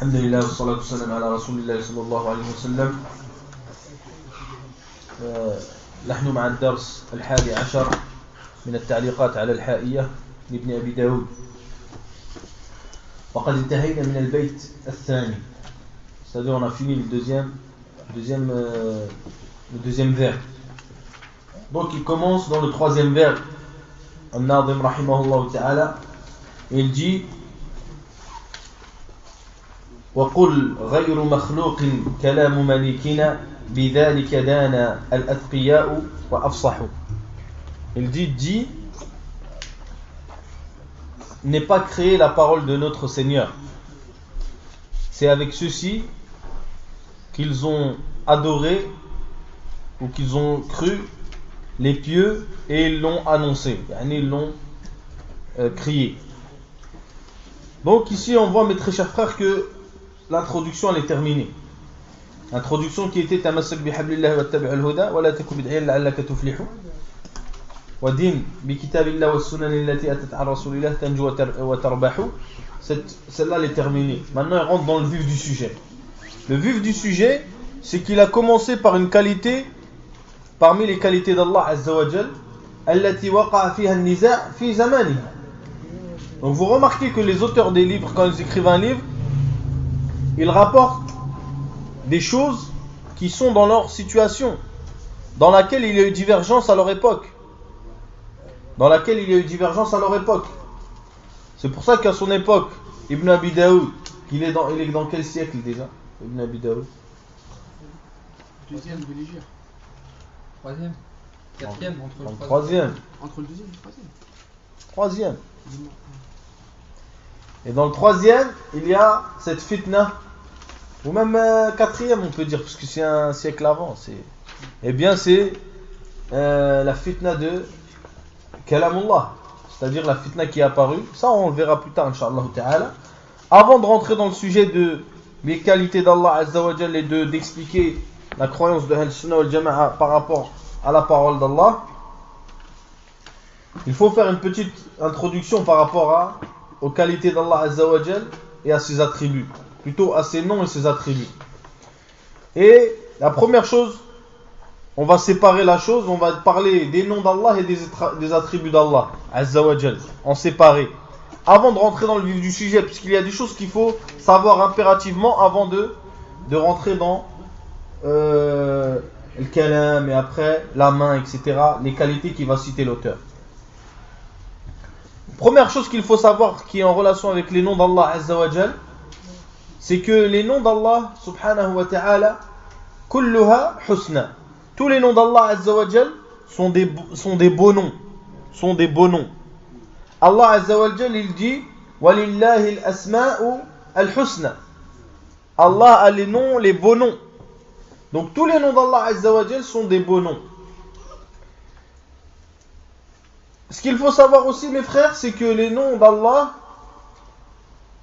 الحمد لله والصلاة والسلام على رسول الله صلى الله عليه وسلم. نحن مع الدرس 11 من التعليقات على الحائية لابن أبي داود، وقد انتهينا من البيت الثاني، c'est-à-dire on a fini le deuxième vers. Donc il commence dans le troisième vers, An-Nadim rahimahullah ta'ala, et il dit وقل غير مخلوق كلام مليكنا بذلك دانا الأتقياء وأفصحوا. Il dit n'est pas créé la parole de notre Seigneur. C'est avec ceci qu'ils ont adoré ou qu'ils ont cru les pieux et ils l'ont annoncé, ils l'ont crié. Donc ici on voit, mes très chers frères, que l'introduction elle est terminée. L'introduction qui était tamassak bihablillah wa tabi'ul huda wa la taku bid'iyan la'allaka tuflihu wa din bi kitabillah wa sunan allati atat an rasulillah tanju wa tarbahu. Celle-là elle est terminée. Maintenant elle rentre dans le vif du sujet. Le vif du sujet, c'est qu'il a commencé par une qualité parmi les qualités d'Allah Azza wa Jal, allati waqa'a fiha an-niza' fi zamanihi. Donc vous remarquez que les auteurs des livres, quand ils écrivent un livre, ils rapportent des choses qui sont dans leur situation, dans laquelle il y a eu divergence à leur époque. C'est pour ça qu'à son époque, Ibn Abi Daoud, il est dans quel siècle déjà, Ibn Abi Daoud? Deuxième de l'Hégire. Troisième. Quatrième. Troisième. Entre le deuxième et le troisième. Troisième. Et dans le troisième, il y a cette fitna, ou même quatrième on peut dire, parce que c'est un siècle avant. C'est la fitna de Kalamullah, c'est-à-dire la fitna qui est apparue. Ça on le verra plus tard, Inch'Allah ta'ala. Avant de rentrer dans le sujet des qualités d'Allah Azza wa Jal et d'expliquer la croyance de Ahl-Sunnah wal Jama'a par rapport à la parole d'Allah, il faut faire une petite introduction par rapport aux qualités d'Allah Azza wa Jal et à ses attributs, plutôt à ses noms et ses attributs. Et la première chose, on va séparer la chose, on va parler des noms d'Allah et des attributs d'Allah Azza wa Jal, en séparé, avant de rentrer dans le vif du sujet, puisqu'il y a des choses qu'il faut savoir impérativement avant de rentrer dans le kalam et après la main, etc., les qualités qu'il va citer l'auteur. Première chose qu'il faut savoir qui est en relation avec les noms d'Allah Azza wa Jal, c'est que les noms d'Allah subhanahu wa ta'ala, kulluha husna. Tous les noms d'Allah Azza wa Jal sont des beaux noms. Allah Azza wa Jal, il dit walillahi al-asma'u al-husna. Allah a les noms, les beaux noms. Donc tous les noms d'Allah Azza wa Jal sont des beaux noms. Ce qu'il faut savoir aussi, mes frères, c'est que les noms d'Allah,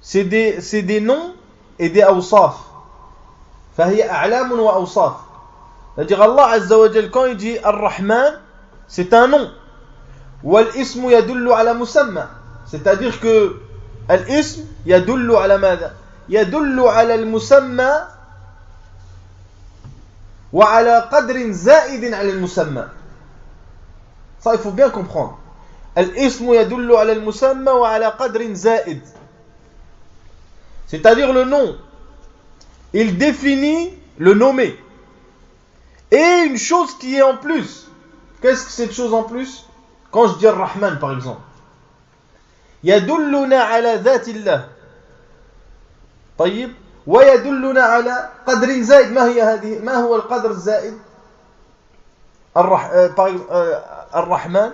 c'est des noms et des awsaf. Fahiya a'lamun wa awsaf. C'est-à-dire Allah Azza wa Jal, quand il dit Ar-Rahman, c'est un nom. Wal ismu yadullu ala musamma. C'est-à-dire que al-ism yadullu ala madha? Yadullu ala al-musamma wa ala qadrin za'idin ala al-musamma. Ça, il faut bien comprendre. Al-ismu yadullu ala al-musamma wa ala qadrin za'id. C'est-à-dire le nom, il définit le nommé. Et une chose qui est en plus. Qu'est-ce que cette chose en plus? Quand je dis Ar-Rahman par exemple. Yadulluna ala dhatillah. طيب. ويدلنا على قدر زائد. ما هو القدر الزائد؟ الرحمن.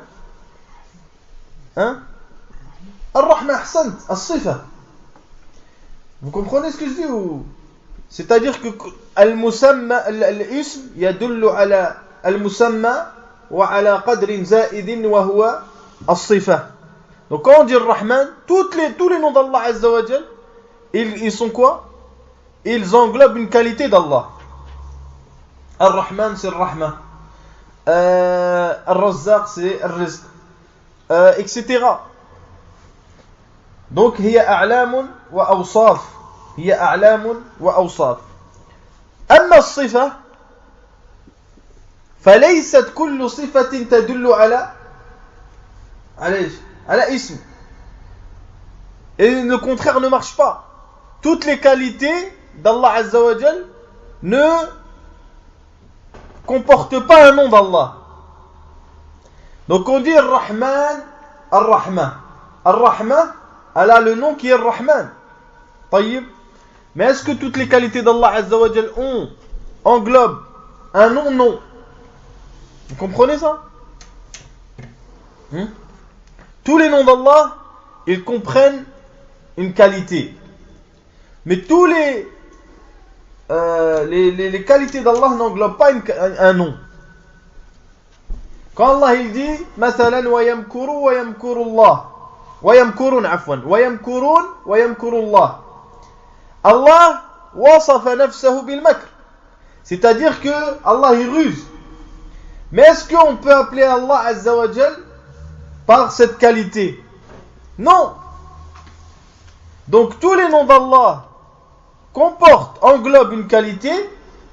الرحمن أحسنت. الصفة. Vous comprenez ce que je dis ou? C'est-à-dire que al-musamma, al-ism yadullu ala al-musamma wa ala qadrin za'idin wa huwa as-sifa. Donc quand on dit Ar-Rahman, tous les noms d'Allah Azza wa Jal, ils sont quoi? Ils englobent une qualité d'Allah. Ar-Rahman c'est Ar-Rahma. Ar-Razzaq c'est Ar-Rizq. Etc. Donc hiya a'lamun wa awsaf. هي أعلام وأوصاف. أما الصفة فليست كل صفة تدل على اسم. Et le contraire ne marche pas. Toutes les qualités d'Allah Azza wa Jal ne comportent pas un nom d'Allah. Donc on dit Ar-Rahman, Ar-Rahman. Ar-Rahman, elle a le nom qui est Ar-Rahman. طيب. Mais est-ce que toutes les qualités d'Allah Azza wa Jal englobent un nom? Non. Vous comprenez ça? Tous les noms d'Allah, ils comprennent une qualité. Mais tous les qualités d'Allah n'englobent pas un nom. Quand Allah il dit مثلا ويمكروا ويمكر الله ويمكرون عفوا ويمكرون ويمكر الله, Allah وصف نفسه بالمكر, c'est-à-dire que Allah il ruse. Mais est-ce qu'on peut appeler Allah Azza wa Jal par cette qualité? Non. Donc tous les noms d'Allah englobent une qualité,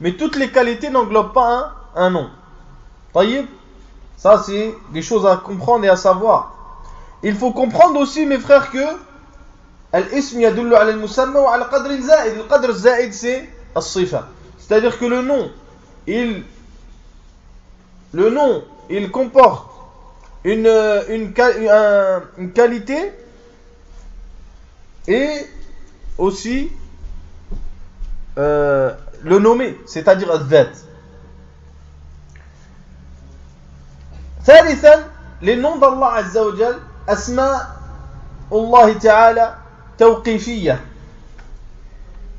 mais toutes les qualités n'englobent pas un nom. طيب. Ça c'est des choses à comprendre et à savoir. Il faut comprendre aussi, mes frères, que al-ism yadullu ala al-musamma wa ala qadr al-za'id. Le qadr al-za'id c'est as-sifa. C'est-à-dire que le nom il comporte une qualité et aussi le nommé, c'est-à-dire al-dhat. ثالثا, les noms d'Allah Azza wa Jal, asma Allah Ta'ala توقيفية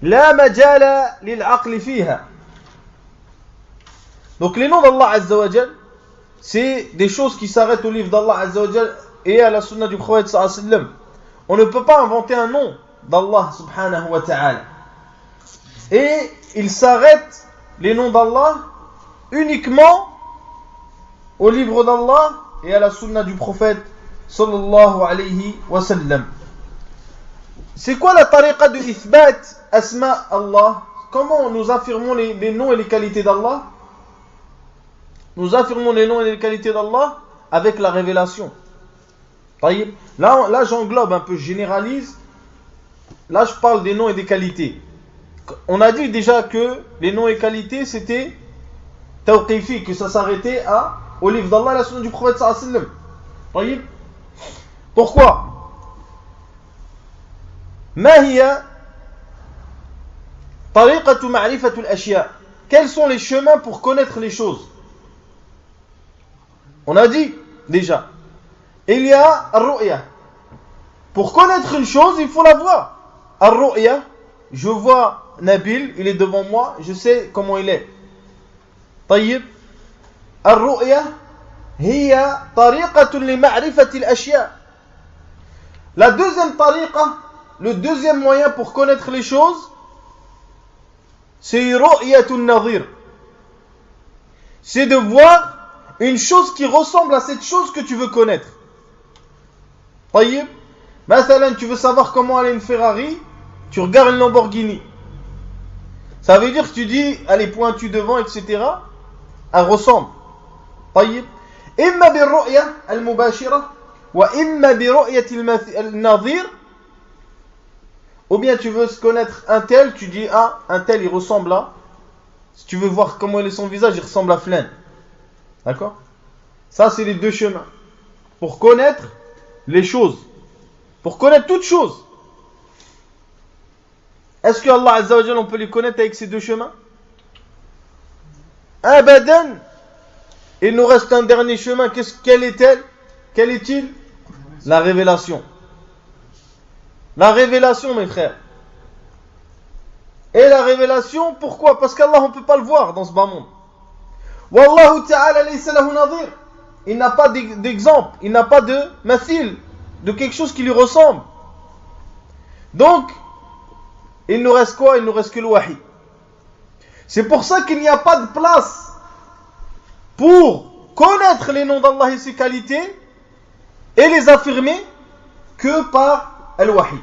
لا مجال للعقل فيها. Donc les noms d'Allah Azza wa Jal, c'est des choses qui s'arrêtent au livre d'Allah Azza wa Jal et à la sunna du prophète sallallahu alayhi wa sallam. On ne peut pas inventer un nom d'Allah subhanahu wa ta'ala. Et il s'arrête, les noms d'Allah, uniquement au livre d'Allah et à la sunna du prophète sallallahu alayhi wa sallam. C'est quoi la tariqa de ithbat asma Allah? Comment nous affirmons les noms et les qualités d'Allah? Nous affirmons les noms et les qualités d'Allah avec la révélation. Là j'englobe un peu, je généralise. Là je parle des noms et des qualités. On a dit déjà que les noms et qualités c'était tawqifi, que ça s'arrêtait au livre d'Allah et la sunna du prophète sallallahu alayhi wa sallam. Pourquoi? ما هي طريقة معرفة الأشياء? Quels sont les chemins pour connaître les choses? On a dit déjà, il y a ar-ru'ya. Pour connaître une chose, il faut la voir. Ar-ru'ya, je vois Nabil, il est devant moi, je sais comment il est. طيب. Ar-ru'ya هي طريقة لمعرفة الأشياء. La deuxième tariqa, le deuxième moyen pour connaître les choses, c'est ru'yatun nadhir. C'est de voir une chose qui ressemble à cette chose que tu veux connaître. طيب. مثلا, tu veux savoir comment aller une Ferrari, tu regardes une Lamborghini. Ça veut dire que tu dis, elle est pointue devant, etc. Elle ressemble. طيب. إما بالرؤية المباشرة وإما برؤية النظير. Ou bien tu veux connaître un tel, tu dis un tel il ressemble à. Si tu veux voir comment il est son visage, il ressemble à Flan. D'accord? Ça c'est les deux chemins. Pour connaître les choses. Pour connaître toutes choses. Est-ce que Allah Azza wa Jalla on peut les connaître avec ces deux chemins? Abadan. Il nous reste un dernier chemin. Quel est-il? La révélation. La révélation, mes frères. Et la révélation, pourquoi? Parce qu'Allah, on ne peut pas le voir dans ce bas monde. Wallahu ta'ala laysa lahu nadhir. Il n'a pas d'exemple, il n'a pas de mathil, de quelque chose qui lui ressemble. Donc, il nous reste quoi? Il nous reste que le wahi. C'est pour ça qu'il n'y a pas de place pour connaître les noms d'Allah et ses qualités et les affirmer que par al-wahi.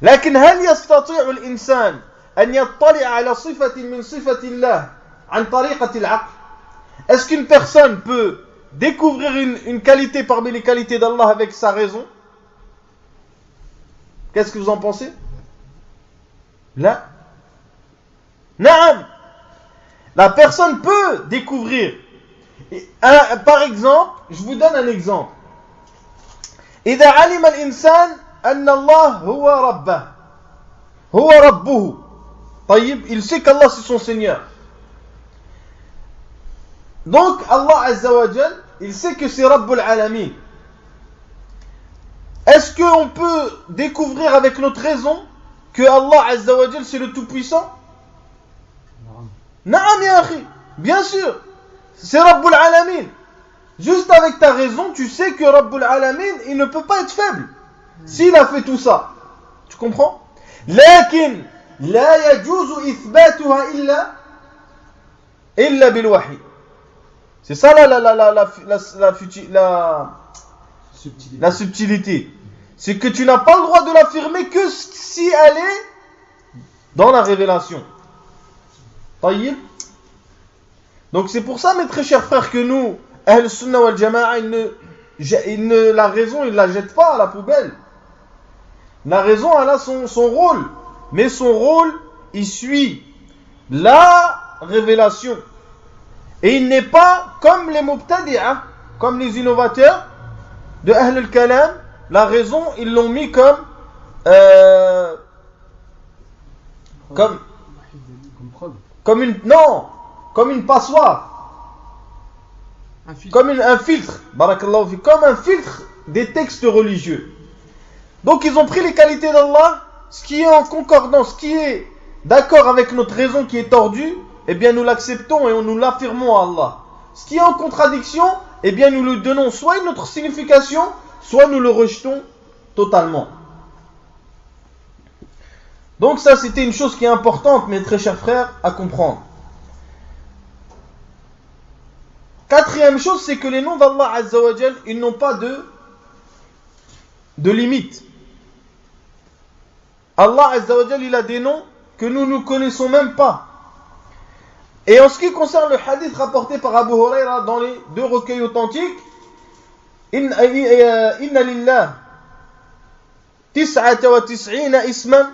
لكن هل يستطيع الإنسان أن يطلع على صفة من صفة الله عن طريقة العقل? Est-ce qu'une personne peut découvrir une qualité parmi les qualités d'Allah avec sa raison? Qu'est-ce que vous en pensez? Là. Naam. La personne peut découvrir. Par exemple, je vous donne un exemple. إذا علم الإنسان أن الله هو ربه هو ربه طيب, il sait qu'Allah c'est son Seigneur. Donc Allah Azza wa Jal, il sait que c'est Rabbul Alamin. Est-ce qu'on peut découvrir avec notre raison que Allah Azza wa Jal c'est le Tout-Puissant? Naam ya akhi, bien sûr, c'est Rabbul Alamin. Juste avec ta raison, tu sais que Rabbul Alamin, il ne peut pas être faible s'il a fait tout ça. Tu comprends? لكن لا يجوز إثباتها إلا بالوحي. C'est ça la subtilité. C'est que tu n'as pas le droit de l'affirmer que si elle est dans la révélation. طيب. Donc c'est pour ça, mes très chers frères, que nous, Ahl Sunnah wal Jama'a, la raison, ils ne la jettent pas à la poubelle. La raison, elle a son rôle. Mais son rôle, il suit la révélation. Et il n'est pas comme les Mubtadi'a, comme les innovateurs de Ahl al-Kalam. La raison, ils l'ont mis comme une passoire. Comme un filtre. Barakallahu fi, comme un filtre des textes religieux. Donc ils ont pris les qualités d'Allah, ce qui est en concordance, ce qui est d'accord avec notre raison qui est tordue, eh bien nous l'acceptons et nous l'affirmons à Allah. Ce qui est en contradiction, eh bien nous lui donnons soit une autre signification, soit nous le rejetons totalement. Donc ça c'était une chose qui est importante, mes très chers frères, à comprendre. Quatrième chose, c'est que les noms d'Allah Azza wa Jal, ils n'ont pas de limite. Allah Azza wa Jal, il a des noms que nous ne connaissons même pas. Et en ce qui concerne le hadith rapporté par Abu Huraira dans les deux recueils authentiques, Inna lillah 99 isman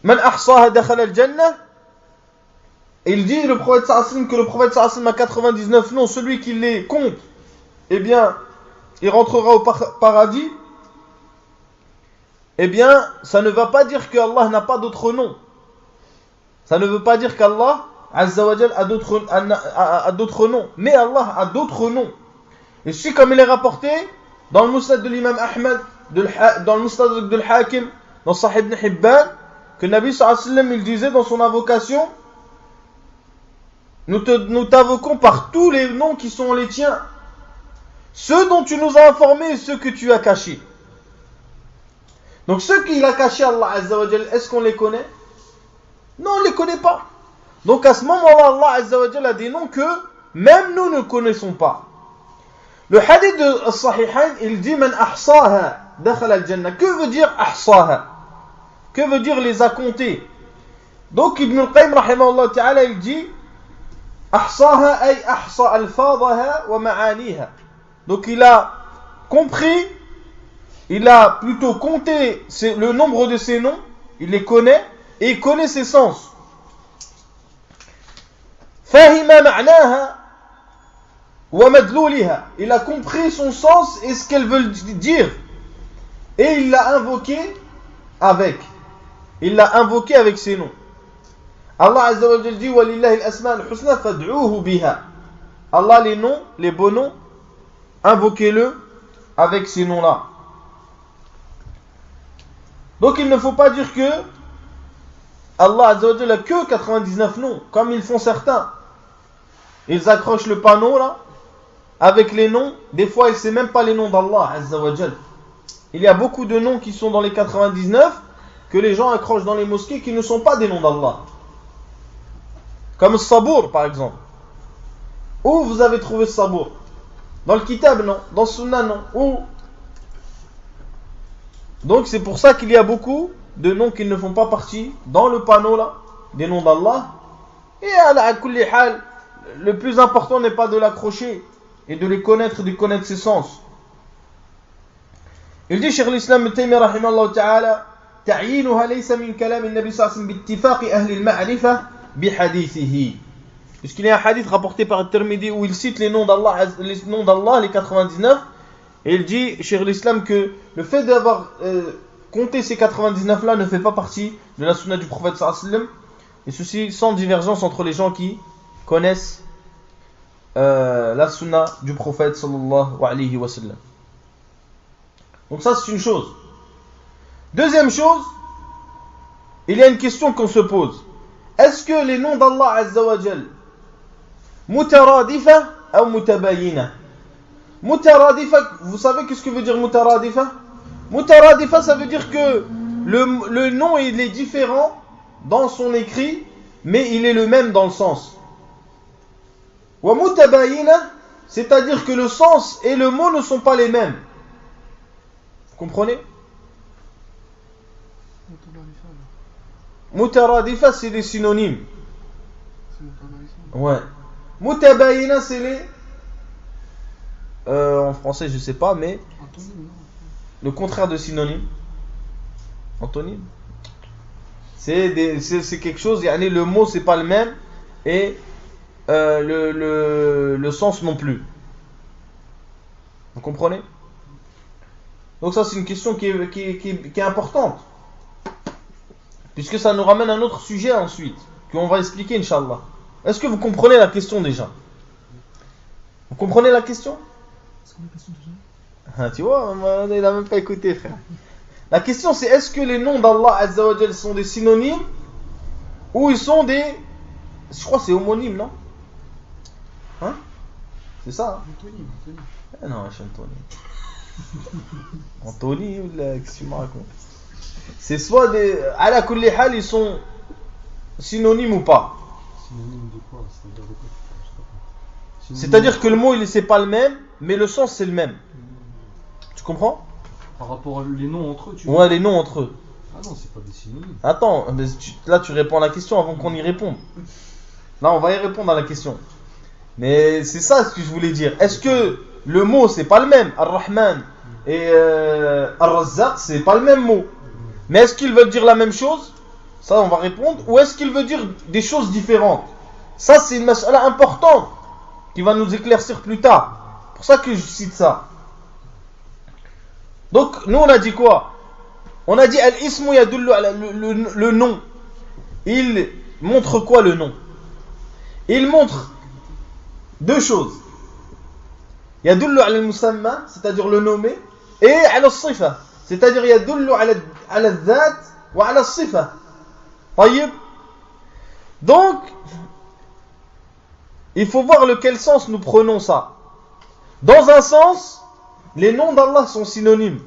man ahsaha dakhala al-jannah. Il dit le prophète sallallahu que le prophète sallallahu a 99 noms, celui qui les compte, eh bien, il rentrera au paradis. Eh bien, ça ne va pas dire que Allah n'a pas d'autres noms. Ça ne veut pas dire qu'Allah Azza wa Jal a d'autres noms. Mais Allah a d'autres noms. Et c'est comme il est rapporté dans le Musnad de l'imam Ahmad, dans le Musnad de l'Hakim, dans Sahih ibn Hibban, que le Nabi sallallahu alayhi wa sallam, il disait dans son invocation: nous t'invoquons par tous les noms qui sont les tiens, ceux dont tu nous as informés et ceux que tu as cachés. Donc ceux qu'il a cachés, Allah Azza wa Jal, est-ce qu'on les connaît? Non, on ne les connaît pas. Donc à ce moment-là, Allah Azza wa Jal a des noms que même nous ne connaissons pas. Le hadith de Sahihain, il dit Man ahsaha dakhala al-jannah. Que veut dire ahsaha? Que veut dire les a comptés? Donc Ibn al-Qayyim rahimahullah ta'ala, il dit ahsaha ay ahsa alfadaha wa ma'aniha. Donc il a compris, il a plutôt compté le nombre de ces noms, il les connaît et il connaît ses sens. Fahima ma'naha wa madlouliha. Il a compris son sens et ce qu'elle veut dire. Et il l'a invoqué avec. Il l'a invoqué avec ses noms. Allah Azza wa Jalla dit Walillahi al-asma al-husna fad'uuhu biha. Allah, les noms, les beaux noms, invoquez-le avec ces noms-là. Donc il ne faut pas dire que Allah Azza wa Jalla a que 99 noms, comme ils font certains. Ils accrochent le panneau là, avec les noms. Des fois, il ne sait même pas les noms d'Allah Azza wa Jalla. Il y a beaucoup de noms qui sont dans les 99 que les gens accrochent dans les mosquées qui ne sont pas des noms d'Allah. Comme Sabour par exemple. Où vous avez trouvé Sabour? Dans le Kitab, non. Dans le Sunnah, non. Où? Donc c'est pour ça qu'il y a beaucoup de noms qui ne font pas partie dans le panneau là, des noms d'Allah. Et à kulli hal, le plus important n'est pas de l'accrocher et de les connaître, de connaître ses sens. Il dit, Cheikh l'Islam Ibn Taymiyyah rahimahullah ta'ala, تعيينها ليس من كلام النبي صلى الله عليه وسلم باتفاق أهل المعرفة بحديثه. Puisqu'il y a un hadith rapporté par Tirmidhi où il cite les noms d'Allah, les 99, et il dit, Cheikh l'Islam, que le fait d'avoir compté ces 99 là ne fait pas partie de la sunna du prophète sallallahu alayhi wa sallam, et ceci sans divergence entre les gens qui connaissent la sunna du prophète sallallahu alayhi wa sallam. Donc ça c'est une chose. Deuxième chose, il y a une question qu'on se pose. Est-ce que les noms d'Allah Azza wa Jal mutaradifa ou mutabayina? Mutaradifa, vous savez qu'est-ce que veut dire mutaradifa? Mutaradifa, ça veut dire que le nom il est différent dans son écrit, mais il est le même dans le sens. Wa mutabayina, c'est-à-dire que le sens et le mot ne sont pas les mêmes. Vous comprenez? Mutaradifa, c'est les synonymes. Ouais. Mutabayina, c'est les... en français, je sais pas, mais... le contraire de synonyme. Antonyme. C'est quelque chose, le mot, c'est pas le même, et le sens non plus. Vous comprenez? Donc ça, c'est une question qui est importante. Puisque ça nous ramène à un autre sujet ensuite, qu'on va expliquer, Inch'Allah. Est-ce que vous comprenez la question déjà? Vous comprenez la question? C'est quoi la question déjà? Ah, tu vois, il n'a même pas écouté, frère. La question c'est, est-ce que les noms d'Allah Azza wa Jal sont des synonymes ou ils sont des... Je crois que c'est homonyme, non? Hein? C'est ça, hein? Anthony. Eh non, je suis Anthony. Anthony, ou là, qu'est-ce que tu me racontes? C'est soit des... Ala kulli hal, ils sont synonymes ou pas. Synonyme de quoi? C'est-à-dire que le mot, c'est pas le même, mais le sens, c'est le même. Tu comprends? Par rapport aux noms entre eux, tu Ouais, les noms entre eux. Ah non, c'est pas des synonymes. Attends, mais là, tu réponds à la question avant qu'on y réponde. Là, on va y répondre à la question. Mais c'est ça ce que je voulais dire. Est-ce que le mot, c'est pas le même? Ar-Rahman et Ar-Razzaq, c'est pas le même mot. Mais est-ce qu'ils veulent dire la même chose? Ça, on va répondre. Ou est-ce qu'il veut dire des choses différentes? Ça, c'est une mas'ala importante qui va nous éclaircir plus tard. C'est pour ça que je cite ça. Donc, nous, on a dit quoi? On a dit al-ismu yadullu ala le nom. Il montre quoi le nom? Il montre deux choses. Yadullu ala al-musamma, c'est-à-dire le nommé, et ala al-sifa, c'est-à-dire yadullu ala al-dhat wa ala al-sifa. Tayyib. Donc, il faut voir lequel sens nous prenons ça. Dans un sens, les noms d'Allah sont synonymes,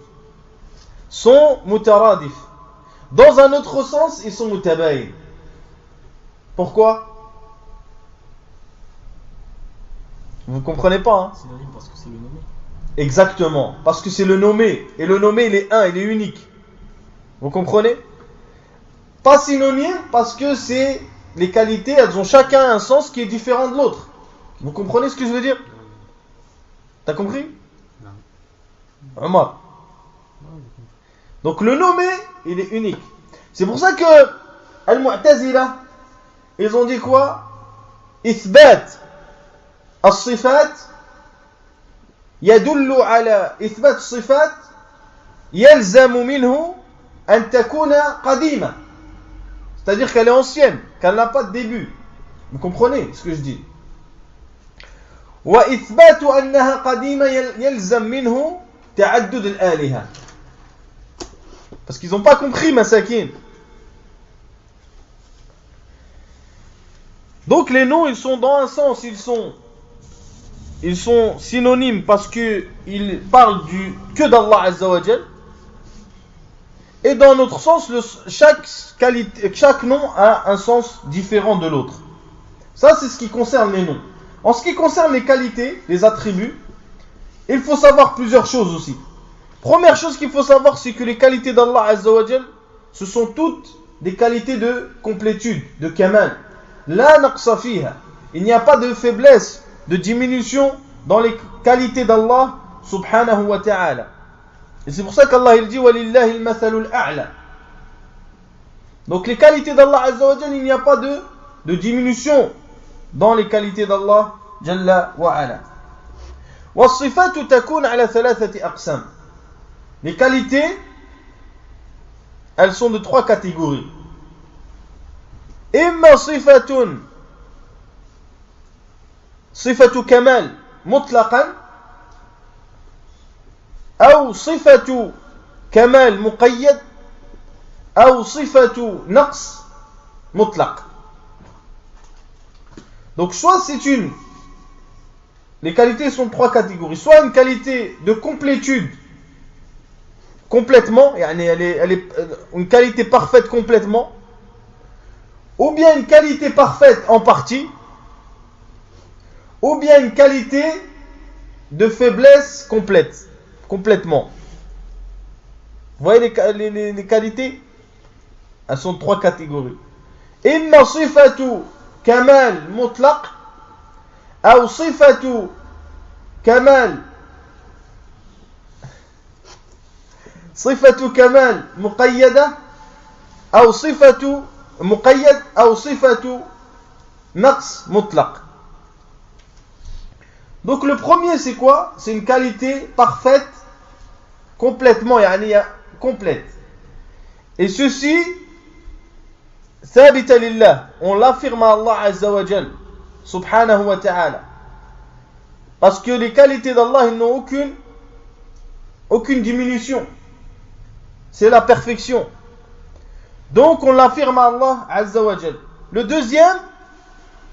sont mutaradif. Dans un autre sens, ils sont mutabayin. Pourquoi? Vous ne comprenez pas, hein? Synonyme parce que c'est le nommé. Exactement, parce que c'est le nommé. Et le nommé, il est un, il est unique. Vous comprenez? Pas synonyme parce que c'est les qualités, elles ont chacun un sens qui est différent de l'autre. Vous comprenez ce que je veux dire? T'as compris? Non. Omar. Donc le nommé, il est unique. C'est pour ça que Al-Mu'tazila, ils ont dit quoi? Ithbat as-sifat yadullu ala ithbat as-sifat yalzamu minhu an takuna qadima. C'est-à-dire qu'elle est ancienne, qu'elle n'a pas de début. Vous comprenez ce que je dis? Wa ithbatu annaha qadima yalzam minhu ta'addud al-aliha. Parce qu'ils n'ont pas compris, masakin. Donc les noms, ils sont dans un sens, ils sont synonymes parce qu'ils parlent que d'Allah Azza wa Jal. Et dans notre sens, chaque nom a un sens différent de l'autre. Ça, c'est ce qui concerne les noms. En ce qui concerne les qualités, les attributs, il faut savoir plusieurs choses aussi. Première chose qu'il faut savoir, c'est que les qualités d'Allah Azza wa Jal, ce sont toutes des qualités de complétude, de kamal. La naqsa fiha. Il n'y a pas de faiblesse, de diminution dans les qualités d'Allah subhanahu wa ta'ala. Et c'est pour ça qu'Allah il dit walillahi al-mathalul a'la. Donc les qualités d'Allah Azza wa Jal, il n'y a pas de diminution dans les qualités d'Allah Jalla wa ala. والصفات تكون على ثلاثة أقسام. Les qualités, elles sont de trois catégories. إما صفة كمال مطلقا أو صفة كمال مقيد أو صفة نقص مطلق. Donc soit les qualités sont de trois catégories. Soit une qualité de complétude complètement, elle est une qualité parfaite complètement, ou bien une qualité parfaite en partie, ou bien une qualité de faiblesse complètement. Vous voyez les qualités? Elles sont de trois catégories. Imma sifatu kamal mutlaq, ou sifatu kamal صفة كمال مقيدة أو صفة مقيد أو صفة نقص مطلق. Donc le premier c'est quoi? C'est une qualité parfaite complètement, complète. Et ceci ثابت لله, on l'affirme à Allah Azza wa Jal subhanahu wa ta'ala, parce que les qualités d'Allah ils n'ont aucune diminution. C'est la perfection. Donc on l'affirme à Allah Azza wa Jal. Le deuxième,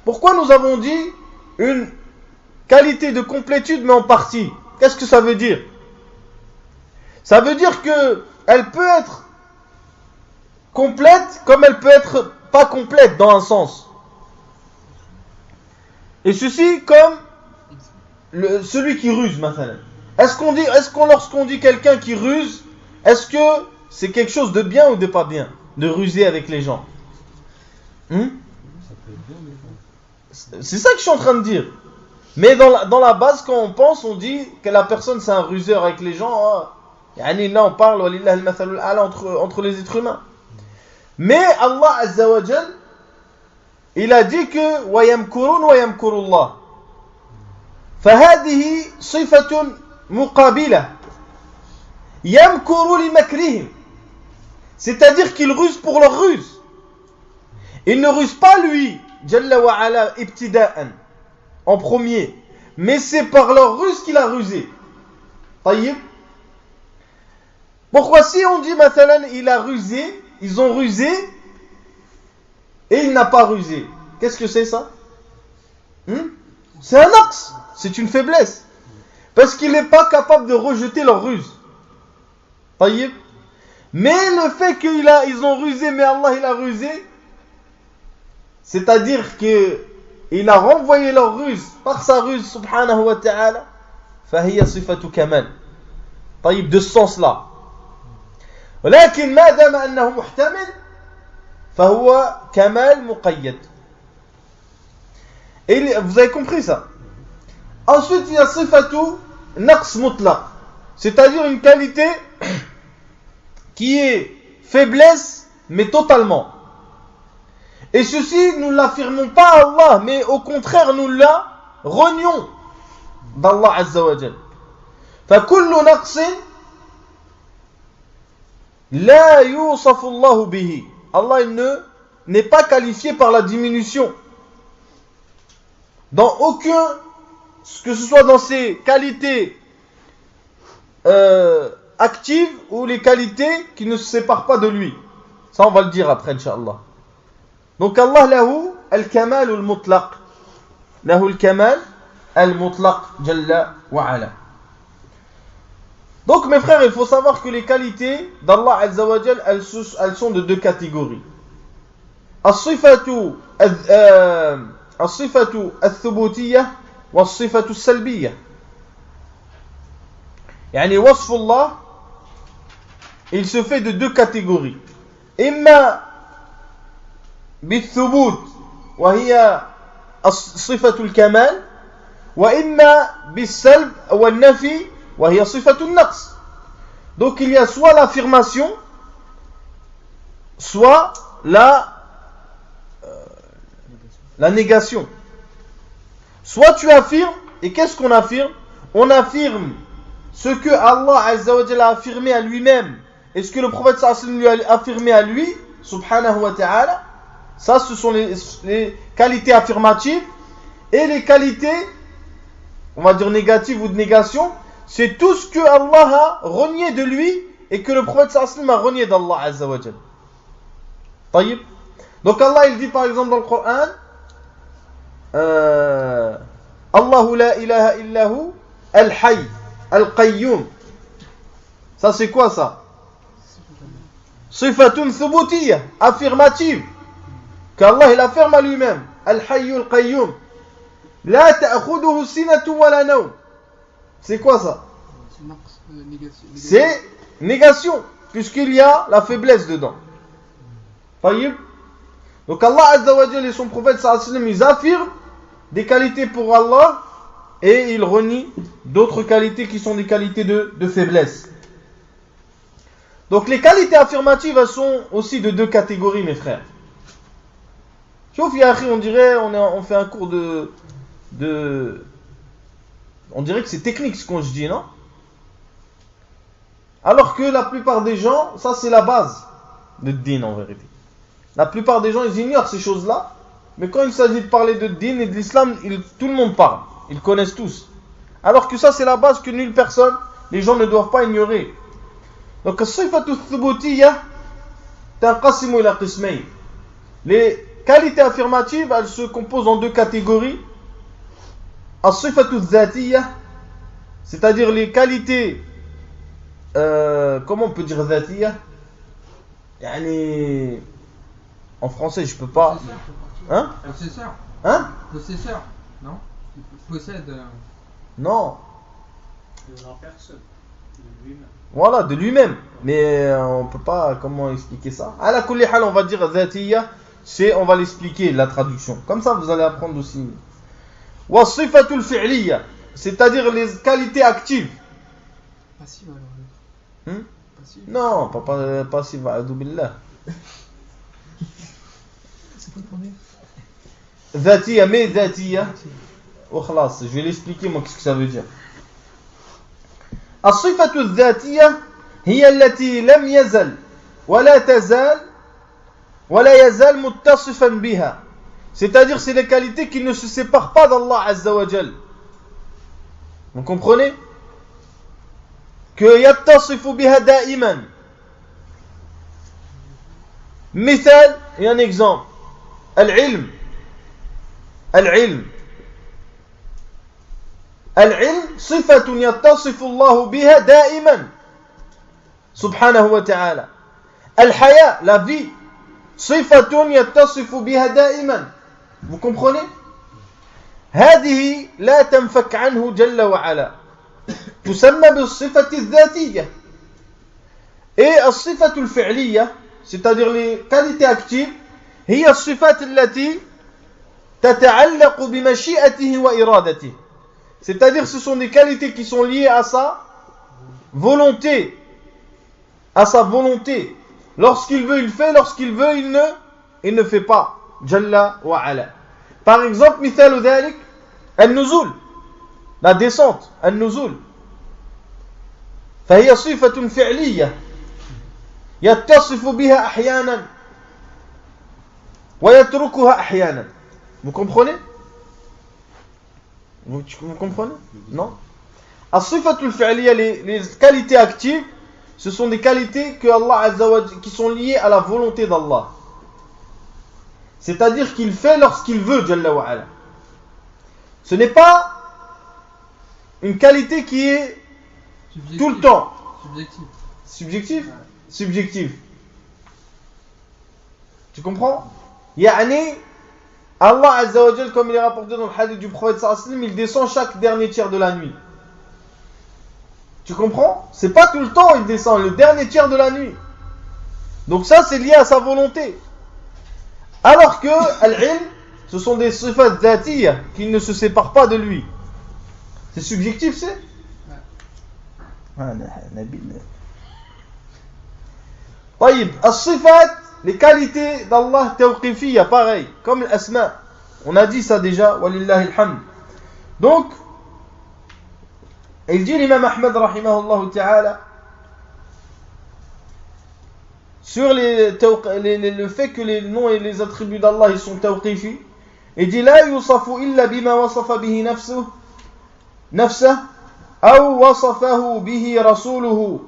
pourquoi nous avons dit une qualité de complétude mais en partie? Qu'est-ce que ça veut dire? Ça veut dire que elle peut être complète comme elle peut être pas complète dans un sens. Et ceci comme celui qui ruse maintenant. Lorsqu'on dit quelqu'un qui ruse, est-ce que c'est quelque chose de bien ou de pas bien de ruser avec les gens? C'est ça que je suis en train de dire. Mais dans la base, quand on pense, on dit que la personne c'est un ruseur avec les gens. Là on parle entre les êtres humains. Mais Allah Azza wa Jal, il a dit que وَيَمْكُرُونَ وَيَمْكُرُ اللَّهُ فَهَذِهِ صِفَةٌ مُقَابِلَةٌ يَمْكُرُ لِمَكْرِهِمْ. C'est-à-dire qu'ils rusent pour leur ruse. Il ne ruse pas lui, Jalla wa ala, ibtida'an, en premier, mais c'est par leur ruse qu'il a rusé. Taïb. Pourquoi si on dit mathalan il a rusé, ils ont rusé et il n'a pas rusé, qu'est-ce que c'est ça? C'est un axe, c'est une faiblesse, parce qu'il n'est pas capable de rejeter leur ruse. Taïb. Mais le fait qu'ils ont rusé mais Allah il a rusé, c'est-à-dire qu'il a renvoyé leur ruse par sa ruse subhanahu wa ta'ala, fahiya sifatu kamal. Taïb, de ce sens-là. ولكن ما دام أنه محتمل فهو كمال مقيد. Et vous avez compris ça? Ensuite il y a sifatu naqs mutlaq, c'est-à-dire une qualité qui est faiblesse mais totalement. Et ceci nous ne l'affirmons pas à Allah, mais au contraire nous la renions d'Allah Azza wa Jal. فكل نقص لا يوصف الله به. Allah n'est pas qualifié par la diminution. Dans aucun, que ce soit dans ses qualités actives ou les qualités qui ne se séparent pas de lui. Ça on va le dire après Inch'Allah. Donc Allah lahu al-kamal al-mutlaq. Lahu al-kamal al-mutlaq Jalla wa ala. Donc mes frères, il faut savoir que les qualités d'Allah Azza wa Jal, elles sont de deux catégories. As-sifatu al-thubutiyya wa as-sifatu al-salbiyya. يعني وصف الله il se fait de deux catégories. Imma بالثبوت وهي صفة الكمال وإما بالسلب والنفي وهي صفة النقص. Donc il y a soit l'affirmation, soit la négation. Soit tu affirmes, et qu'est-ce qu'on affirme? On affirme ce que Allah Azza wa Jalla a affirmé à lui-même et ce que le prophète sallallahu alayhi wa sallam lui a affirmé à lui, subhanahu wa ta'ala. Ça, ce sont les qualités affirmatives. Et les qualités, on va dire négatives ou de négation, c'est tout ce que Allah a renié de lui et que le prophète sallallahu alayhi wa sallam a renié d'Allah Azza wa Jalla. Taïb. Donc Allah il dit par exemple dans le Coran, Allahu la ilaha illahu al-hayy al-qayyum. Ça c'est quoi ça? Sifatun thubutiyya, affirmative. Qu'Allah il affirme à lui-même. Al-hayy al-qayyum. La ta'khudhuhu sinatun wa la nawm. C'est quoi ça? C'est négation, puisqu'il y a la faiblesse dedans. Taïb. Donc Allah Azza wa Jalla et son prophète sallallahu alayhi wa sallam, ils affirment des qualités pour Allah et ils renient d'autres qualités qui sont des qualités de faiblesse. Donc les qualités affirmatives, elles sont aussi de deux catégories, mes frères. Sauf on dirait on fait un cours de on dirait que c'est technique ce qu'on se dit, non? Alors que la plupart des gens, ça c'est la base de din en vérité. La plupart des gens, ils ignorent ces choses-là, mais quand il s'agit de parler de din et de l'islam, tout le monde parle, ils connaissent tous. Alors que ça, c'est la base que nulle personne, les gens ne doivent pas ignorer. Donc, as-sifatu thubutiyya tanqasimu ila qismayn. Les qualités affirmatives, elles se composent en deux catégories. As-sifatu dhatiyya, c'est-à-dire les qualités, comment on peut dire dhatiyya? Yani, en français, je peux pas. Hein? Possesseur. Hein? Possesseur, non? Il possède. Non. De la personne, de lui-même. Voilà, de lui-même. Mais on peut pas, comment expliquer ça? Ala kulli hal, on va dire dhatiyya, on va l'expliquer, la traduction. Comme ça, vous allez apprendre aussi. Wa sifatul fi'liyya, c'est-à-dire les qualités actives. Passive alors. Passive. Non, pas passive, a'udhu billah. C'est quoi ton nez? Dhatiya, mais dhatiya. Oh, khalas, je vais l'expliquer moi qu'est-ce que ça veut dire. الصفة الذاتية هي التي لم يزل ولا تزال ولا يزال متصفا بها. C'est-à-dire c'est les qualités qui ne se séparent pas d'Allah Azza wa Jal. Vous comprenez? Que yattasifu biha da'iman. مثال, et un exemple. العلم صفة يتصف الله بها دائما سبحانه وتعالى. الحياة, la vie, صفة يتصف بها دائما. Vous comprenez? هذه لا تنفك عنه جل وعلا. تسمى بالصفة الذاتية. Et الصفة الفعلية, c'est-à-dire les qualités actives, هي الصفات التي تتعلق بمشيئته وإرادته. C'est-à-dire ce sont des qualités qui sont liées à sa volonté. À sa volonté. Lorsqu'il veut, il fait. Lorsqu'il veut, il ne fait pas. Jalla wa ala. Par exemple, مثال ذلك النزول. La descente. النزول. فهي صفة فعلية. يتصف بها أحيانا ويتركها أحيانا. Vous comprenez? Vous comprenez? Non? As-sifatul fi'liya, les qualités actives, ce sont des qualités que Allah Azza wa Jalla, qui sont liées à la volonté d'Allah. C'est-à-dire qu'il fait lorsqu'il veut, Jalla wa ala. Ce n'est pas une qualité qui est subjectif. Tout le temps. Subjectif? Ouais. Subjectif. Tu comprends? Yani, Allah Azza wa Jal, comme il est rapporté dans le hadith du prophète sallallahu alayhi wa sallam, il descend chaque dernier tiers de la nuit. Tu comprends? C'est pas tout le temps il descend, le dernier tiers de la nuit. Donc ça c'est lié à sa volonté. Alors que al-ilm, ce sont des sifat dhatiya qui ne se séparent pas de lui. C'est subjectif, c'est? طيب الصفات, les qualités d'Allah tawqifiyya, pareil, comme l'asma. On a dit ça déjà, walillahi alhamd. Donc, il dit l'imam Ahmed rahimahullah ta'ala sur le fait que les noms et les attributs d'Allah ils sont tawqifi. Il dit la yusafu illa bima wasafa bihi nafsuh aw wasafahu bihi rasuluhu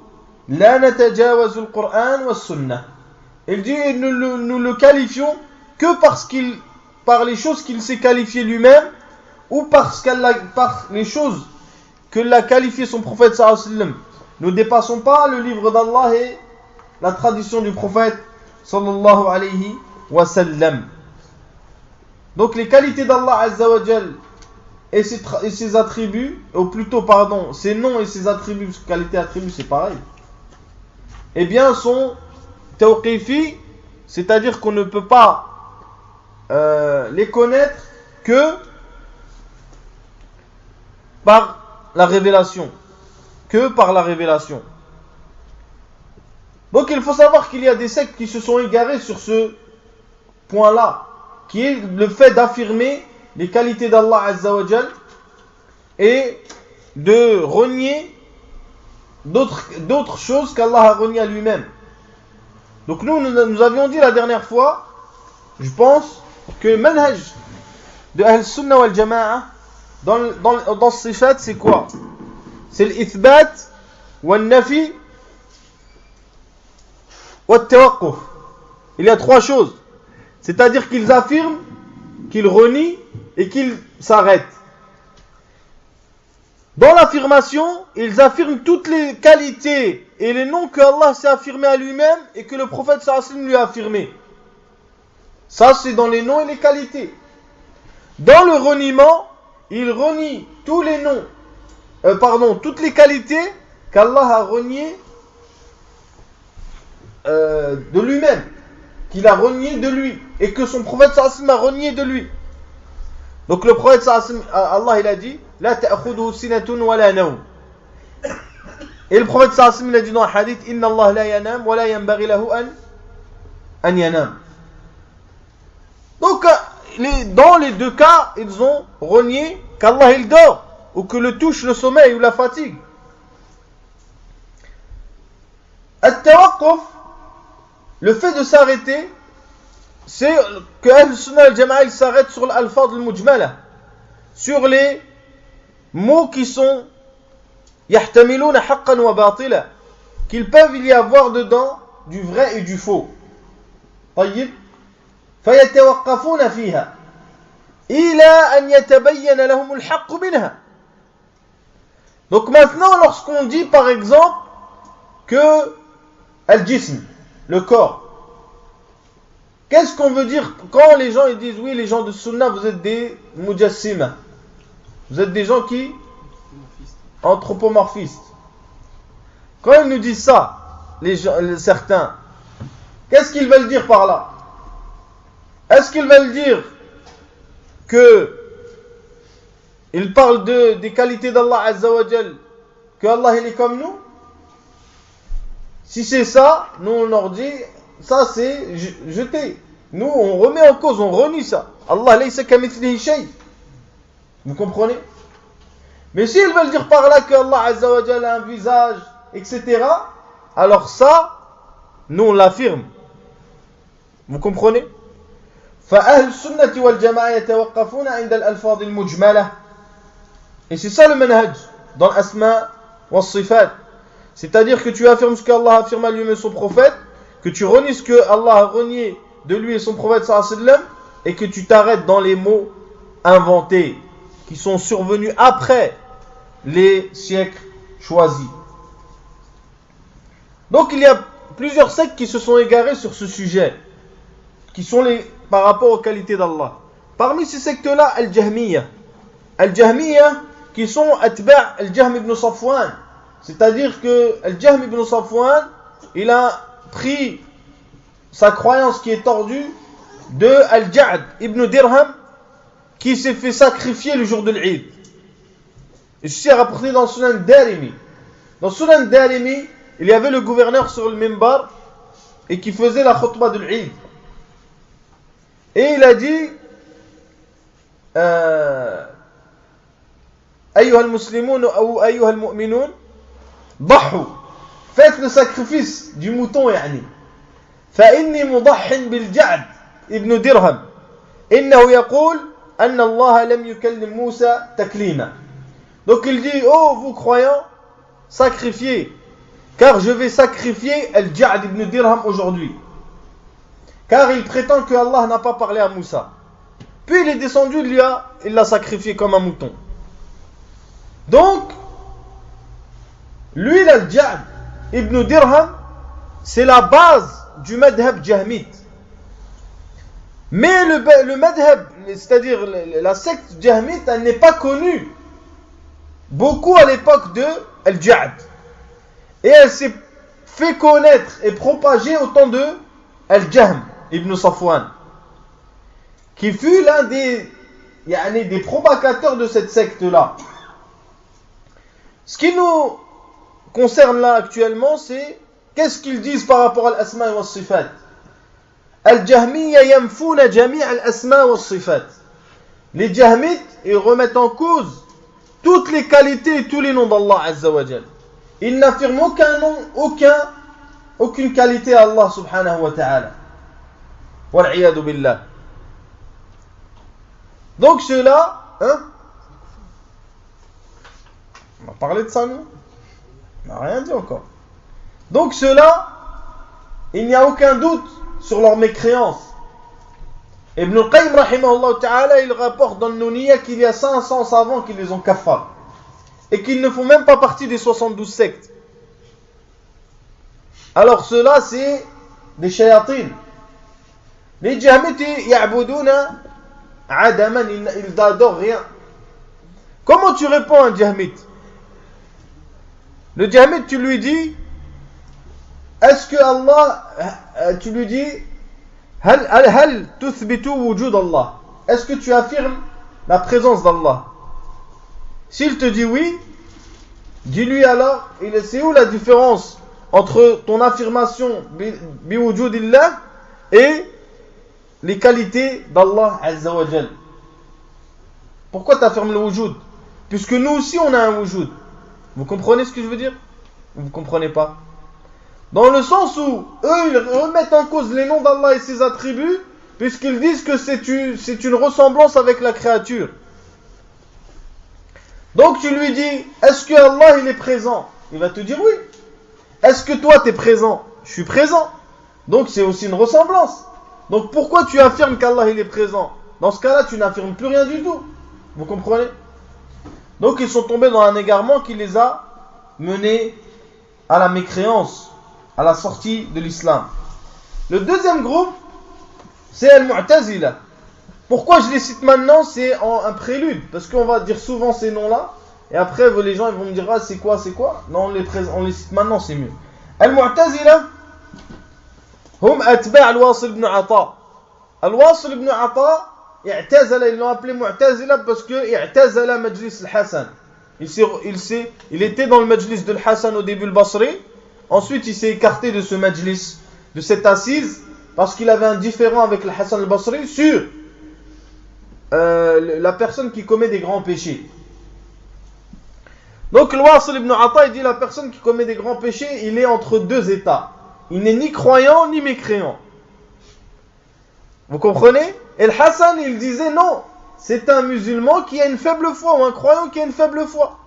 la natajawazu al-Qur'an wa sunnah. Il dit nous le qualifions que par les choses qu'il s'est qualifié lui-même ou par les choses que l'a qualifié son prophète sallallahu alayhi wa sallam. Nous ne dépassons pas le livre d'Allah et la tradition du prophète sallallahu alayhi wa sallam. Donc les qualités d'Allah azza wa jal et ses attributs, ou plutôt pardon, ses noms et ses attributs, parce que qualité et attributs c'est pareil, eh bien sont tawqifi, c'est-à-dire qu'on ne peut pas les connaître que par la révélation. Donc il faut savoir qu'il y a des sectes qui se sont égarés sur ce point-là, qui est le fait d'affirmer les qualités d'Allah Azza wa Jal et de renier d'autres choses qu'Allah a renié à lui-même. Donc nous avions dit la dernière fois, je pense, que le manhaj de Ahl Sunnah wal Jama'a dans ce sifat, c'est quoi? C'est l'ithbat wal nafi wal tawaqquf. Il y a trois choses. C'est-à-dire qu'ils affirment, qu'ils renient et qu'ils s'arrêtent. Dans l'affirmation, ils affirment toutes les qualités et les noms que Allah s'est affirmé à lui-même et que le prophète sallallahu alayhi wa sallam lui a affirmé. Ça, c'est dans les noms et les qualités. Dans le reniement, il renie tous les noms, toutes les qualités qu'Allah a reniées de lui-même, qu'il a renié de lui, et que son prophète sallallahu alayhi wa sallam a renié de lui. Donc le prophète sallallahu alayhi wa sallam, Allah il a dit la ta'khudhu sinatun wa la nawm. Et le prophète sallallahu alayhi wa sallam il a dit dans un hadith inna Allah la yanam wa la yanbaghi lahu an yanam. Donc dans les deux cas, ils ont renié qu'Allah il dort ou que le touche le sommeil ou la fatigue. At-tawaqquf, le fait de s'arrêter, c'est que Ahl Sunnah al-Jama'a il s'arrête sur l'alfaz al-mujmala, sur les mots qui sont yahtamiluna haqqan wa batila, qu'il peuvent y avoir dedans du vrai et du faux. طيب فيتوقفون فيها إلى أن يتبين لهم الحق منها. Donc maintenant, lorsqu'on dit par exemple que al-jism, le corps, qu'est-ce qu'on veut dire quand les gens ils disent oui, les gens de Sunna, vous êtes des mujassima, vous êtes des gens qui anthropomorphistes. Quand ils nous disent ça, certains, qu'est-ce qu'ils veulent dire par là? Est-ce qu'ils veulent dire que ils parlent des qualités d'Allah Azza wa Jal, que Allah il est comme nous? Si c'est ça, nous on leur dit ça c'est jeté. Nous on remet en cause, on renie ça. Allah laysa kamithlihi shay. Vous comprenez? Mais s'ils veulent dire par là que Allah Azza wa Jal a un visage, etc., alors ça, nous on l'affirme. Vous comprenez? فأهل السنة والجماعة يتوقفون عند الألفاظ المجملة. Et c'est ça le manhaj dans l'asma wa sifat. C'est-à-dire que tu affirmes ce qu'Allah affirme à lui et son prophète, que tu renies ce que Allah a renié de lui et son prophète sallallahu alayhi wa sallam, et que tu t'arrêtes dans les mots inventés qui sont survenus après les siècles choisis. Donc il y a plusieurs sectes qui se sont égarés sur ce sujet, qui sont par rapport aux qualités d'Allah. Parmi ces sectes-là, Al-Jahmiyya, qui sont Atba' Al-Jahm ibn Safwan, C'est-à-dire que Al-Jahm ibn Safwan, il a pris sa croyance qui est tordue de Al-Ja'd ibn Dirham, qui s'est fait sacrifier le jour de l'Eid. Et ceci est rapporté dans Sunan Darimi. Dans Sunan Darimi, il y avait le gouverneur sur le minbar et qui faisait la khutbah de l'Eid. Et il a dit Ayyuha al-muslimun ou ayyuha al-mu'minun, ضحوا, faites le sacrifice du mouton يعني. فإني مضح بالجعد ابن درهم إنه يقول أن الله لم يكلم موسى تكليما. Donc il dit, oh vous croyants, sacrifiez, car je vais sacrifier Al-Ja'd ibn Dirham aujourd'hui. Car il prétend que Allah n'a pas parlé à Moussa. Puis il est descendu, il l'a sacrifié comme un mouton. Donc, lui, Al-Ja'd ibn Dirham, c'est la base du madhab jahmite. Mais le madhab, c'est-à-dire la secte jahmite, elle n'est pas connue beaucoup à l'époque de Al-Ja'd. Et elle s'est fait connaître et propager au temps de Al-Jahm ibn Safwan, qui fut l'un des propagateurs de cette secte-là. Ce qui nous concerne là actuellement, c'est qu'est-ce qu'ils disent par rapport à l'asma wa sifat. Al-Jahmiyya yamfouna jami' al-asma wa sifat. Les Jahmites, ils remettent en cause toutes les qualités et tous les noms d'Allah Azza wa Jal. Ils n'affirment aucun nom, aucune qualité à Allah subhanahu wa ta'ala. Wal'iyadu billah. Donc ceux-là, on a parlé de ça, nous? On n'a rien dit encore. Donc ceux-là, il n'y a aucun doute sur leur mécréance. Ibn al-Qayyim rahimahullah ta'ala, il rapporte dans le Nouniyya qu'il y a 500 savants qui les ont kafar et qu'ils ne font même pas partie des 72 sectes. Alors ceux-là, c'est des shayatin. Les Jahmites ya'buduna adaman, ils n'adorent rien. Comment tu réponds à un Jahmite? Le Jahmite, tu lui dis, est-ce que Allah, tu lui dis, hal tuthbitu wujud Allah, est-ce que tu affirmes la présence d'Allah? S'il te dit oui, dis-lui alors, c'est où la différence entre ton affirmation bi wujudillah et les qualités d'Allah Azza wa Jal? Pourquoi tu affirmes le wujud? Puisque nous aussi on a un wujud. Vous comprenez ce que je veux dire? Vous ne comprenez pas? Dans le sens où eux ils remettent en cause les noms d'Allah et ses attributs, puisqu'ils disent que c'est une ressemblance avec la créature. Donc tu lui dis, est-ce que Allah il est présent? Il va te dire oui. Est-ce que toi tu es présent? Je suis présent. Donc c'est aussi une ressemblance. Donc pourquoi tu affirmes qu'Allah il est présent? Dans ce cas-là tu n'affirmes plus rien du tout. Vous comprenez? Donc ils sont tombés dans un égarement qui les a menés à la mécréance, à la sortie de l'islam. Le deuxième groupe, c'est Al-Mu'tazila. Pourquoi je les cite maintenant? C'est un prélude, parce qu'on va dire souvent ces noms-là, et après les gens ils vont me dire, ah c'est quoi? Non, on les cite maintenant, c'est mieux. Al-Mu'tazila, hum atba' al-Wasil ibn Ata. Al-Wasil ibn Ata, ils l'ont appelé Mu'tazila parce que i'tazala majlis al-Hasan. Il était dans le majlis de al-Hasan au début al-Basri. Ensuite, il s'est écarté de ce majlis, de cette assise, parce qu'il avait un différend avec al-Hasan al-Basri sur la personne qui commet des grands péchés. Donc, al-Wasil ibn Ata, il dit la personne qui commet des grands péchés, il est entre deux états. Il n'est ni croyant ni mécréant. Vous comprenez? Et le Hassan, il disait non, c'est un musulman qui a une faible foi ou un croyant qui a une faible foi.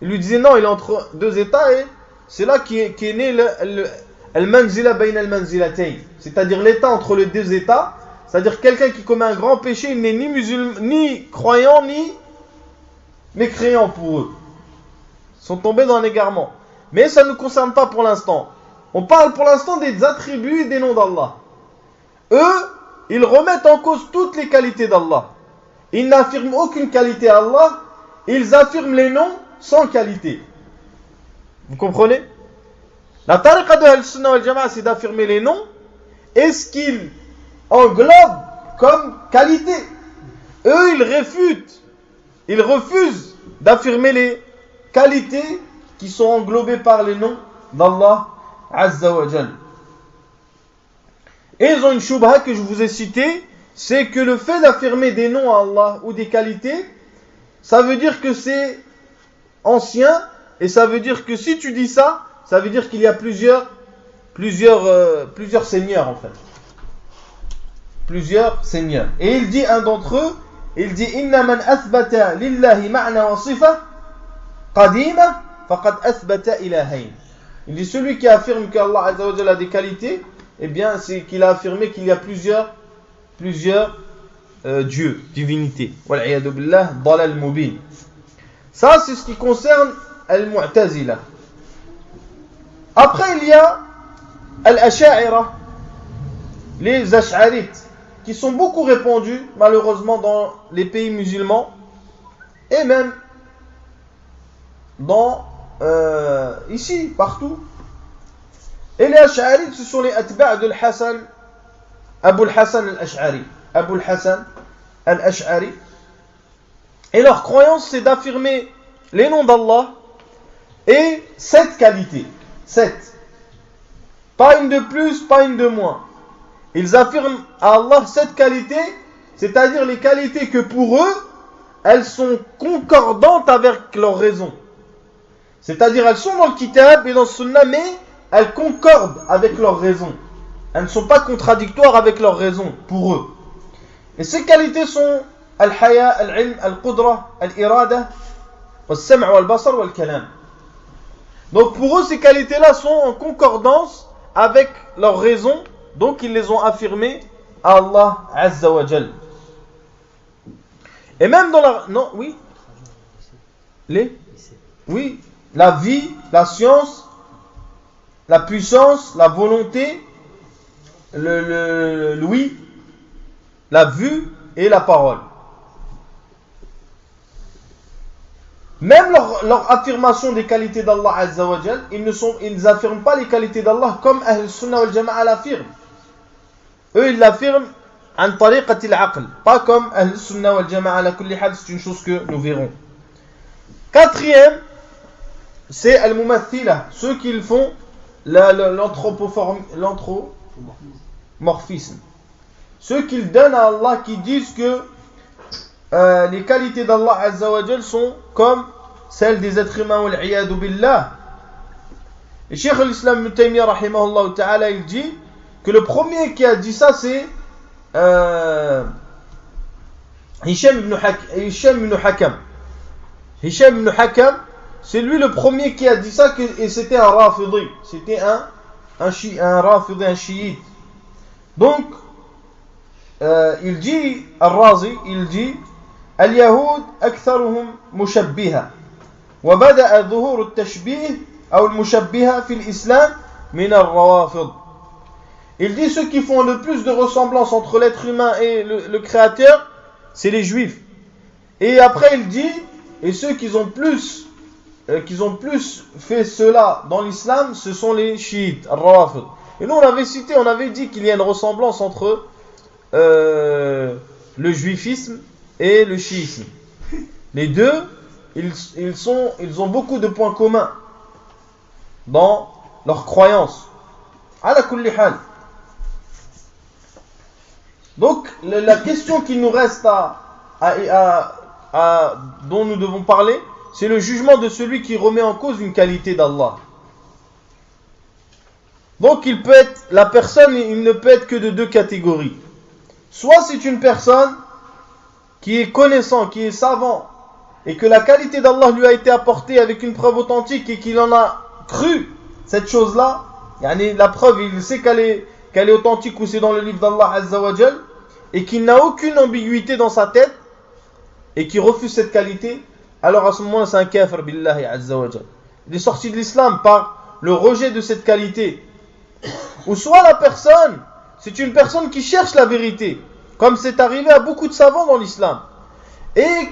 Il lui disait non, il est entre deux états et c'est là qu'est né le manzila bayna al-manzilatayn, c'est-à-dire l'état entre les deux états, c'est-à-dire quelqu'un qui commet un grand péché, il n'est ni musulman, ni croyant, ni mécréant pour eux. Ils sont tombés dans un égarement. Mais ça ne nous concerne pas pour l'instant. On parle pour l'instant des attributs et des noms d'Allah. Eux, ils remettent en cause toutes les qualités d'Allah. Ils n'affirment aucune qualité à Allah. Ils affirment les noms sans qualité. Vous comprenez? La tariqa de Al-Sunnah wal-Jama'a, c'est d'affirmer les noms et ce qu'ils englobent comme qualité. Eux, ils refusent d'affirmer les qualités qui sont englobées par les noms d'Allah Azza wa Jal. Et ils ont une shubha que je vous ai citée, c'est que le fait d'affirmer des noms à Allah ou des qualités, ça veut dire que c'est ancien, et ça veut dire que si tu dis ça, ça veut dire qu'il y a plusieurs seigneurs en fait. Plusieurs seigneurs. Et il dit un d'entre eux, il dit Inna man athbata lillahi ma'na wa sifa qadima faqad athbata ilahayn. Il dit celui qui affirme qu'Allah Azza wa Jalla a des qualités, eh bien c'est qu'il a affirmé qu'il y a plusieurs dieux, divinités. Wal iyadu billah, dalal mubin. Ça c'est ce qui concerne al-Mu'tazila. Après il y a al-Asha'ira, les Ash'arites, qui sont beaucoup répandus malheureusement dans les pays musulmans et même ici, partout. Et les Ash'arites, ce sont les atba' de Hassan, Abu al-Hassan al-Ash'ari. Abu al-Hassan al-Ash'ari. Et leur croyance, c'est d'affirmer les noms d'Allah et 7 qualités. 7. Pas une de plus, pas une de moins. Ils affirment à Allah 7 qualités, c'est-à-dire les qualités que pour eux, elles sont concordantes avec leur raison. C'est-à-dire elles sont dans le kitab et dans le sunnah, mais elles concordent avec leur raison. Elles ne sont pas contradictoires avec leur raison, pour eux. Et ces qualités sont al-haya, al-ilm, al-qudra, al-irada, al-sam' wal-basar wal-kalam. Donc pour eux, ces qualités-là sont en concordance avec leur raison, donc ils les ont affirmées à Allah Azza wa Jal. Et même dans la... Non, oui. Oui. La vie, la science, la puissance, la volonté, l'ouïe, la vue et la parole. Même leur affirmation des qualités d'Allah Azza wa Jal, ils n'affirment pas les qualités d'Allah comme Ahl-Sunnah wal-Jama'a l'affirment. Eux, ils l'affirment an tariqati al-aql, pas comme Ahl-Sunnah wal-Jama'a ala kulli hal, c'est une chose que nous verrons. Quatrième, c'est al-mumathila, ceux qui font l'anthropomorphisme. Ceux qui donnent à Allah, qui disent que les qualités d'Allah Azza wa Jal sont comme celles des êtres humains, wal iyadu billah. Et Cheikh al-Islam Ibn Taymiyyah rahimahullah ta'ala, il dit que le premier qui a dit ça, c'est Hisham ibn Hakam. Hisham ibn Hakam, c'est lui le premier qui a dit ça, et c'était un Rafidi. C'était un Rafidi, un chiite. Donc, il dit, Al-Razi, il dit اليهود أكثرهم مشبهة وبدأ ظهور التشبيه أو المشبهة في الإسلام من الروافض. Il dit ceux qui font le plus de ressemblance entre l'être humain et le créateur, c'est les juifs. Et après il dit, et ceux qui ont plus fait cela dans l'islam, ce sont les chiites, al-rawafid. Et nous on avait dit qu'il y a une ressemblance entre le juifisme et le chiisme. Les deux, ils ont beaucoup de points communs dans leur croyance. Ala kulli hal. Donc, la question qui nous reste dont nous devons parler, c'est le jugement de celui qui remet en cause une qualité d'Allah. Donc, il ne peut être que de 2 catégories. Soit c'est une personne qui est connaissant, qui est savant, et que la qualité d'Allah lui a été apportée avec une preuve authentique et qu'il en a cru cette chose-là, la preuve, il sait qu'elle est authentique ou c'est dans le livre d'Allah Azza wa Jal, et qu'il n'a aucune ambiguïté dans sa tête, et qui refuse cette qualité, alors à ce moment-là, c'est un kafir billahi Azza wa Jal. Il est sorti de l'islam par le rejet de cette qualité. Ou soit la personne, c'est une personne qui cherche la vérité, comme c'est arrivé à beaucoup de savants dans l'islam, et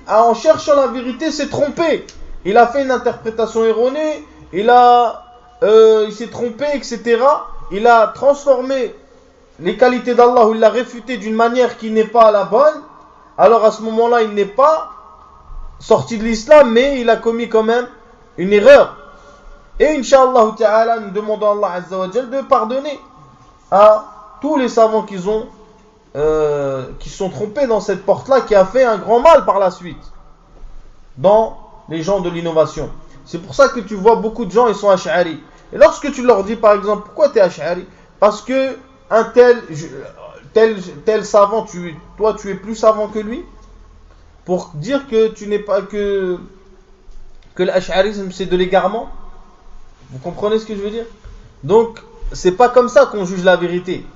en cherchant la vérité s'est trompé. Il a fait une interprétation erronée, il s'est trompé, etc. Il a transformé les qualités d'Allah ou il l'a réfuté d'une manière qui n'est pas la bonne, alors à ce moment-là, il n'est pas sorti de l'islam, mais il a commis quand même une erreur. Et Inch'Allah Ta'ala, nous demandons à Allah Azza wa Jal de pardonner à tous les savants qui se sont trompés dans cette porte-là, qui a fait un grand mal par la suite dans les gens de l'innovation. C'est pour ça que tu vois beaucoup de gens, ils sont ash'ari. Et lorsque tu leur dis par exemple, pourquoi tu es ash'ari? Parce que un tel savant, toi tu es plus savant que lui, pour dire que tu n'es pas que l'ash'arisme c'est de l'égarement. Vous comprenez ce que je veux dire? Donc c'est pas comme ça qu'on juge la vérité.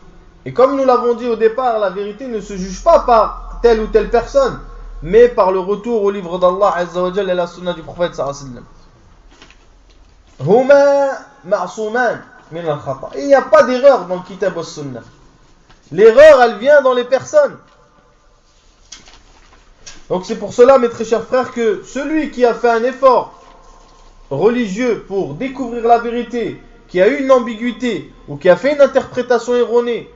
Et comme nous l'avons dit au départ, la vérité ne se juge pas par telle ou telle personne, mais par le retour au livre d'Allah Azza wa Jalla et la sunna du prophète sallallahu alayhi wa sallam. Huma ma'suman min al-khata. Il n'y a pas d'erreur dans le kitab wa sunna. L'erreur, elle vient dans les personnes. Donc c'est pour cela, mes très chers frères, que celui qui a fait un effort religieux pour découvrir la vérité, qui a eu une ambiguïté ou qui a fait une interprétation erronée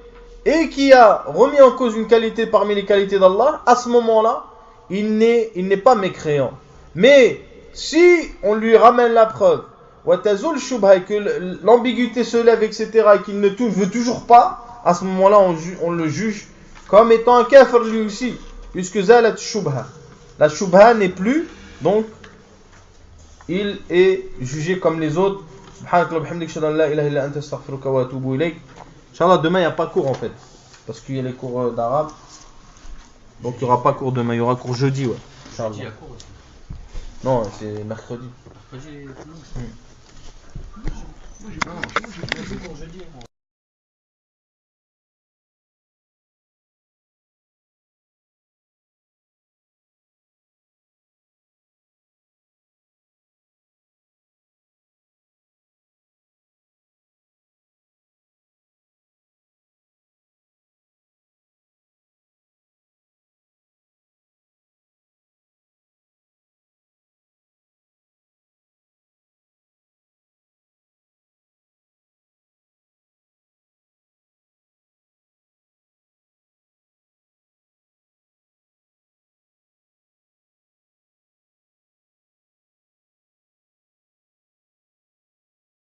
et qui a remis en cause une qualité parmi les qualités d'Allah, à ce moment-là, il n'est pas mécréant. Mais si on lui ramène la preuve, que l'ambiguïté se lève, etc., et qu'il ne veut toujours pas, à ce moment-là, on le juge comme étant un kafir lui aussi, puisque zalat shubha. La shubha n'est plus, donc il est jugé comme les autres. Subhanakallah bihamdik, shada la ilaha illa anta astaghfiruka wa atubu ilayk. Inch'Allah, demain il n'y a pas cours en fait, parce qu'il y a les cours d'arabe. Donc il n'y aura pas cours demain, il y aura cours jeudi, ouais. Jeudi, il y a cours aussi. Non, c'est mercredi. Mercredi, Moi j'ai pas cours jeudi.